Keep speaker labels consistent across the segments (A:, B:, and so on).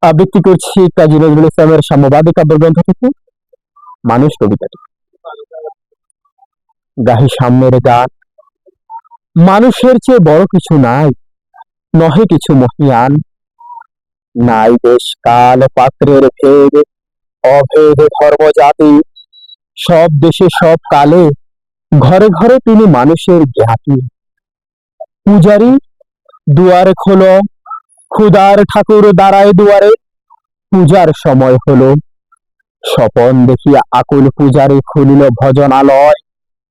A: আবৃত্তি করছি কাজী নজরুল ইসলামের সাম্যবাদী কাব্যগ্রন্থ থেকে মানুষ কবিতাটি। গাহি সাম্যের গান। মানুষের চেয়ে বড় কিছু নাই, নহে কিছু মহিয়ান। নাই দেশ কাল পাত্রের ভেদ, অভেদ ধর্ম জাতি। সব দেশে সব কালে ঘরে ঘরে তিনি মানুষের জ্ঞাতি। পূজারি দুয়ার খোলো, ক্ষুদার ঠাকুর দাঁড়ায় দুয়ারে। পূজার সময় হলো, স্বপন দেখিয়া আকুল পূজারি খুলিল ভজনালয়।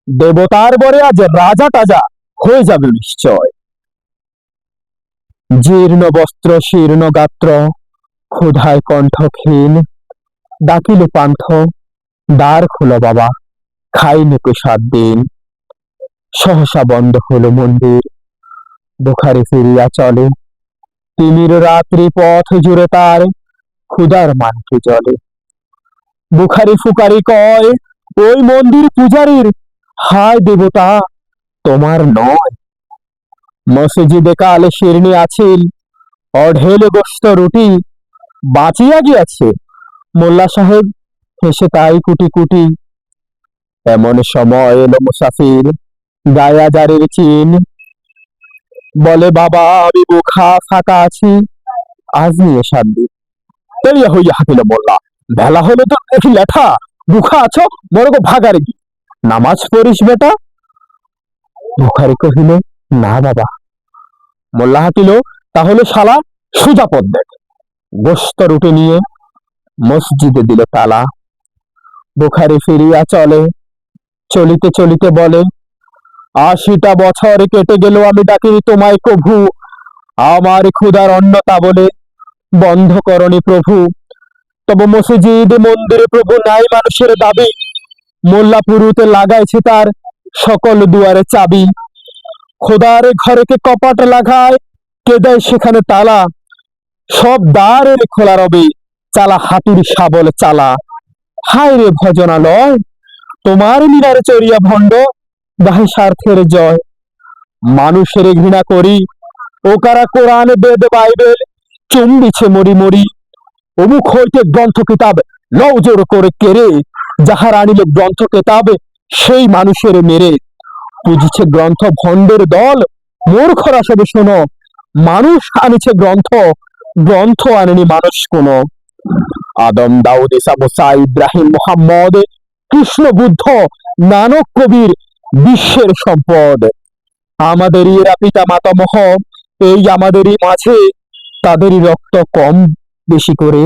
A: দেবতার বরে আজ রাজা টাজা হয়ে যাবে নিশ্চয়। জীর্ণ বস্ত্র শীর্ণ গাত্র, ক্ষুধায় কণ্ঠ ক্ষীণ। ডাকিল পান্থ, দ্বার খোলো বাবা, খাইনি প্রসাদ দিন। সহসা বন্ধ হলো মন্দির, বুখারি ফিরিয়া চলে। তিমির রাত্রি পথ জুড়ে তার ক্ষুধার মানকে জলে। বুখারি ফুকারি কয়, ওই মন্দির পূজারীর, হায় দেবতা তোমার নয়। মসজিদে কালে শিরনি আছিল, অঢেল গোস্ত রুটি। বাঁচিয়া গিয়াছে মোল্লা সাহেব, হেসে তাই কুটি কুটি। এমন সময় এলো মুসাফির, গায়া জারির চিন। বলে বাবা আমি বুখা ফাঁকা আছি, আজ নিয়ে 7 দিন। তৈয়া হইয়া হাঁকিল মোল্লা, বেলা হলো তো দেখি লেঠা, বুখা আছো বড় ভাগারে কি নামাজ পড়িস বেটা। বুখারি কহিল, না বাবা। মোল্লা হাঁকিল, তাহলে শালা সোজা পথ দেখ। গোস্ত রুটে নিয়ে মসজিদে দিল তালা। বুখারি ফিরিয়া চলে, চলিতে চলিতে বলে, 80টা বছর কেটে গেল আমি ডাকিনি তোমায় কভু। আমার ক্ষুধার অন্নতা বলে বন্ধ করনি প্রভু। তবে মসজিদ মন্দিরে প্রভু নাই মানুষের দাবি। মোল্লা পুরুতে লাগাইছে তার সকল দুয়ারে চাবি। খোদার ঘরেকে কপাট লাগায়, কে দেয় সেখানে তালা। সব দ্বারের খোলা রবে, চালা হাতুর শাবল চালা। হায় রে ভজনালয়, তোমার মিনারে চড়িয়া ভণ্ড, গাহে স্বার্থের জয়। মানুষের ঘৃণা করি, ও কারা কোরআন বেদ বাইবেল চুম্বিছে মরি মরি। অমুক হইতে গ্রন্থ কিতাব লও জোর করে কেড়ে। যাহার আনিল গ্রন্থ কিতাব সেই মানুষের মেরে। বুঝিছে গ্রন্থ ভণ্ডের দল, মূর্খরা সবে শোনো। মানুষ আনিছে গ্রন্থ, গ্রন্থ আনেনি মানুষ কোন। আদম দাউদ ঈসা মুসা ইব্রাহিম মুহাম্মদ কৃষ্ণ বুদ্ধ নানক কবির বিশ্বের সম্পদ। আমাদেরই এরা পিতা মাতামহ, এই আমাদেরই মাঝে তাদেরই রক্ত কম বেশি করে।